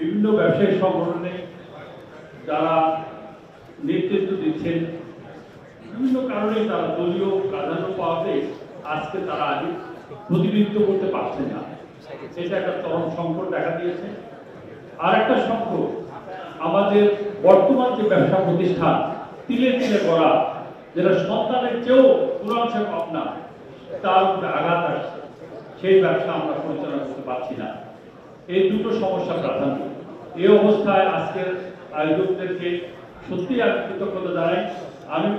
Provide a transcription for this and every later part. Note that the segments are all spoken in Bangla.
বিভিন্ন ব্যবসায়ী সংগঠনে যারা নেতৃত্ব দিচ্ছেন, বিভিন্ন কারণে তারা দলীয় প্রাধান্য পাওয়াতে আজকে তারা আগে প্রতিনিধিত্ব করতে পারছে না। এটা একটা চরম সংকট দেখা দিয়েছে। আর একটা সংকট, আমাদের বর্তমান যে ব্যবসা প্রতিষ্ঠান তিলে তিলে করা, যেটা সন্তানের চেয়েও পুরাংশে কম না, তার উপরে আঘাত আসছে, সেই ব্যবসা আমরা পরিচালনা করতে পারছি না। এই দুটো সমস্যা প্রাধান্য। এই অবস্থায় আজকের আয়োজকদেরকে সত্যি আমি কৃতজ্ঞতা জানাই। আমি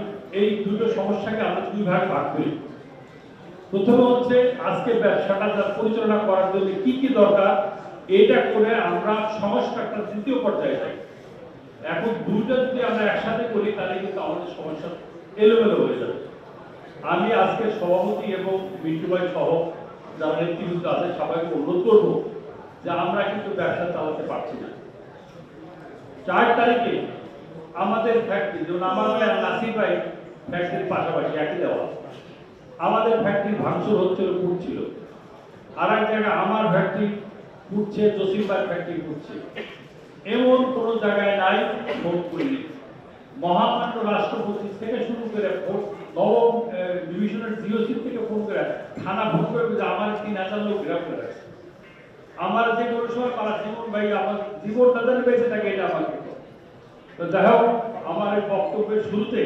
এই দুটো সমস্যাকে আমরা দুই ভাগ ভাগ করি। প্রথমে হচ্ছে আজকে ব্যবসাটা পরিচালনা করার জন্য কি কি দরকার, এটা করে আমরা সংস্কারটা দ্বিতীয় পর্যায়ে যাই। এখন দুইটা যদি আমরা একসাথে করি তাহলে কিন্তু আমাদের সমস্যা এলোমেলো হয়ে যাবে। আমি আজকে সভাপতি এবং মিন্টু ভাই সহ যারা নেতৃবৃন্দ আছে সবাইকে অনুরোধ করব যে আমরা কিন্তু ব্যবসা চালাতে পারছি না। 4 তারিখে আমাদের ফ্যাক্টরি, যেমন আমার ভাই নাসির ভাই ফ্যাক্টরির পাশাপাশি একই দেওয়া, আমাদের ফ্যাক্টরি ভাঙচুর হচ্ছিল, ফুটছিল। আর এক জায়গায় আমার ফ্যাক্টরি ফুটছে, জসিম ভাই ফ্যাক্টরি ফুটছে। এমন কোন জায়গায় নাই ভোট করিনি। মহামান্য রাষ্ট্রপতি থেকে শুরু করে নবম ডিভিশনের জিওসি থেকে ফোন করে থানা ফোন করে যে আমার 3000 লোক গ্রেফতার করে রাখছে। আমার যে কোনো সময় পাড়া জীবন ভাই আমার জীবন দাদার বেঁচে থাকে, এটা আমাকে তো যাই হোক, আমার এই বক্তব্যের শুরুতে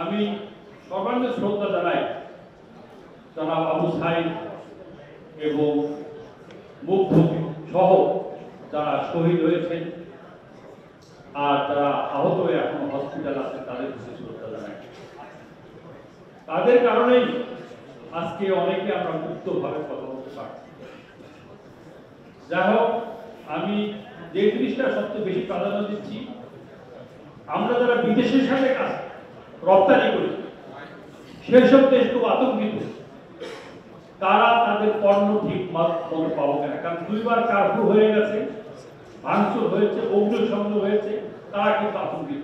আমি সর্বাঙ্গে শ্রদ্ধা জানাই জনাব আবু সাইদ এবং মুগ্ধ সহ যারা শহীদ হয়েছেন আর যারা আহত হয়ে এখনো হসপিটাল আছে তাদের প্রতি শ্রদ্ধা জানাই। তাদের কারণেই আজকে অনেকে আমরা মুক্তভাবে কথা বলতে পারছি। যাই হোক, আমি যে জিনিসটা সবচেয়ে বেশি প্রাধান্য দিচ্ছি, আমরা যারা বিদেশের সাথে কাজ রপ্তানি করি সেসব দেশ খুব আতঙ্কিত, তারা তাদের পণ্য ঠিক মতো পাবো কেনা। কারণ 2বার কারফিউ হয়ে গেছে, ভাঙচুর হয়েছে, অগ্নিসংযোগ হয়েছে, তারা কিন্তু আতঙ্কিত।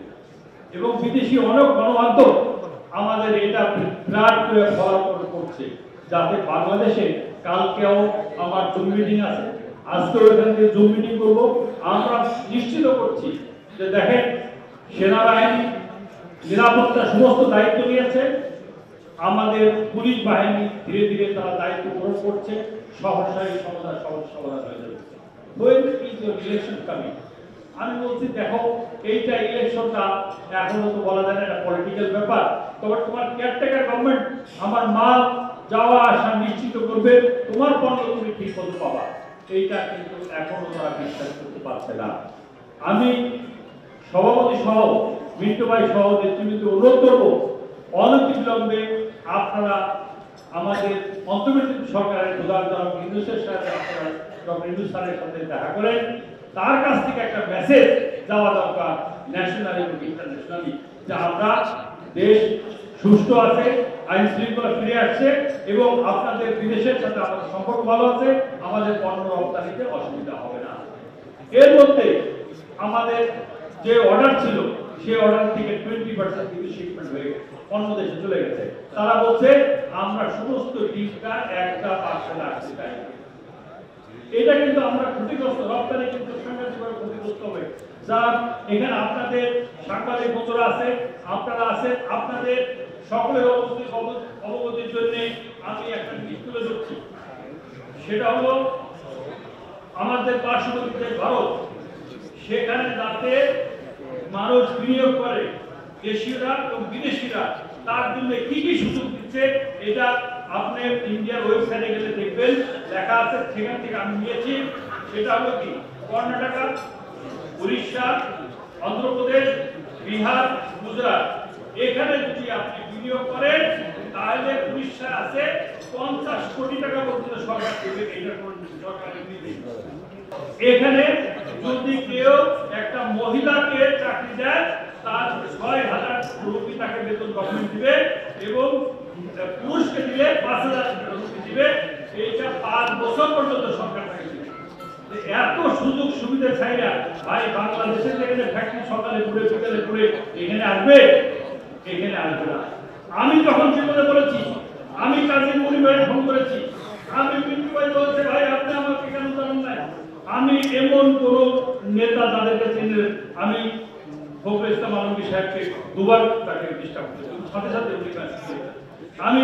এবং বিদেশি অনেক গণমাধ্যম আমাদের এটা ফ্ল্যাট করে ফলাফল করছে, যাতে বাংলাদেশে কালকেও আমার জুম মিটিং আছে, আজকেও এখান থেকে জুম মিটিং করবো। আমরা নিশ্চিত করছি যে দেখেন, সেনাবাহিনী নিরাপত্তা সমস্ত দায়িত্ব নিয়েছে, আমাদের পুলিশ বাহিনী ধীরে ধীরে তারা দায়িত্ব গ্রহণ করছে, সহসাই সমাধান হয়ে যাবে। আমি বলছি দেখো, এইটা ইলেকশনটা এখনো তো বলা যায় না, এটা পলিটিক্যাল ব্যাপার, তবে তোমার কেয়ারটেকার গভর্নমেন্ট আমার মাল যাওয়া আসা নিশ্চিত করবে, তোমার পণ্য তুমি ঠিক মতো পাবা। এইটা কিন্তু এখনো তারা বিশ্বাস করতে পারছে না। আমি সভাপতি সহ মিন্টু ভাই সহ নেতৃবৃন্দ অনুরোধ করবো, অনতিবিলম্বে আপনারা আমাদের অন্তর্বর্তী সরকারের প্রধান জনাব ইউনূসের সাথে আপনারা ডক্টর ইউনূস স্যারের সাথে দেখা করেন। তার কাছ থেকে একটা মেসেজ যাওয়া দরকার ন্যাশনাল এবং ইন্টারন্যাশনালি, যে আমরা দেশ সুস্থ আছে, আইন শৃঙ্খলা ফিরে আসছে এবং আপনাদের বিদেশের সাথে আমাদের সম্পর্ক ভালো আছে, আমাদের পণ্য রপ্তানিতে অসুবিধা হবে না। এর মধ্যে আমাদের যে অর্ডার ছিল সেই অর্ডার থেকে 20% কিন্তু শিপমেন্ট হয়ে অন্য দেশে চলে গেছে। তারা বলছে আমরা সমস্ত ডিমটা একটা পার্সেল আসতে চাই। এটা কিন্তু আমরা ক্ষতিগ্রস্ত, রপ্তানি কিন্তু সাংঘাতিকভাবে ক্ষতিগ্রস্ত হবে। স্যার, এখানে আপনাদের সাংবাদিক বন্ধুরা আছে, আপনারা আছেন, আপনাদের সকলের অবগতির জন্য আমি একটা জিনিস তুলে ধরছি। সেটা হলো আমাদের পার্শ্ববর্তী দেশ ভারত, সেখানে যাতে মানুষ বিনিয়োগ করে, দেশীয়রা এবং বিদেশিরা, তার জন্য কি কি সুযোগ দিচ্ছে এটা আপনি ইন্ডিয়ার ওয়েবসাইটে গেলে দেখবেন, লেখা আছে। সেখান থেকে আমি নিয়েছি। সেটা হলো কি, কর্ণাটকা, উড়িষ্যা, অন্ধ্রপ্রদেশ, বিহার, গুজরাট, এখানে যদি আপনি বিনিয়োগ করেন তাহলে উড়িষ্যা আছে 50 কোটি টাকা পর্যন্ত সরকার দেবে। এটা কোন সরকার এখানে যদি কেউ একটা মহিলাকে চাকরি দেয় তার 6000 রুপি তাকে বেতন গভর্নমেন্ট দিবে এবং পুরুষকে দিলে 5000 রুপি দিবে। এইটা 5 বছর পর্যন্ত সরকার তাকে দিবে। এত সুযোগ সুবিধা চাইরা ভাই বাংলাদেশের যেখানে ফ্যাক্টরি সকালে ঘুরে বিকালে ঘুরে এখানে আসবে, এখানে আসবে না। আমি যখন জীবনে বলেছি, আমি কাজী মুনি ভাই ফোন করেছি, আমি মিন্টু ভাই বলছে ভাই আপনি আমাকে কেন জানান নাই, আমি এমন কোন নেতা যাদেরকে চিনেন, আমি ফখরুল ইসলাম আলমগীর সাহেবকে দুবার তাকে ডিস্টার্ব করেছি, সাথে সাথে উনি কাজ করেছেন। আমি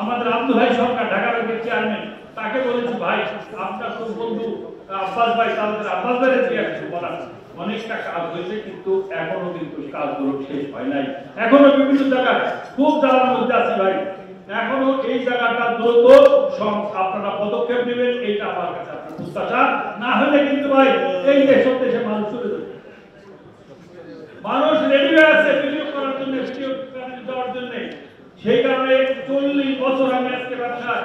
আমাদের আব্দুল ভাই সরকার ঢাকা ব্যাংকের চেয়ারম্যান, তাকে বলেছি ভাই আপনার খুব বন্ধু আব্বাস ভাই, তাদের আব্বাস ভাইয়ের দিয়ে কিছু বলার, অনেকটা কাজ হয়েছে কিন্তু এখনো কিন্তু কাজগুলো শেষ হয় নাই, এখনো বিভিন্ন জায়গায় খুব জ্বালার মধ্যে আছে ভাই। এখনো এই জায়গাটা দ্রুত আপনারা পদক্ষেপ নেবেন, এইটা আমার কাছে আপনার প্রত্যাশা। না হলে কিন্তু ভাই এই দেশের দেশে মানুষ চলে যাবে, মানুষ রেডি হয়ে আছে বিনিয়োগ করার জন্য, বিনিয়োগ দেওয়ার জন্য। সেই কারণে 40 বছর আমি আজকে ব্যবসায়,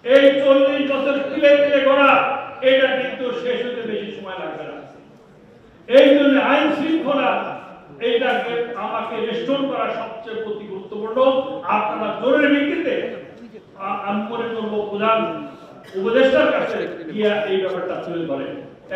এই 40 বছর তিলে তিলে গড়া, এটা কিন্তু শেষ হতে বেশি সময় লাগবে না। এই জন্য আইন শৃঙ্খলা এইটাকে আমাকে রেস্টোর করা সবচেয়ে অতি গুরুত্বপূর্ণ। আপনারা জরুরি ভিত্তিতে আমি মনে করবো প্রধান উপদেষ্টার কাছে গিয়া এই ব্যাপারটা তুলে ধরেন।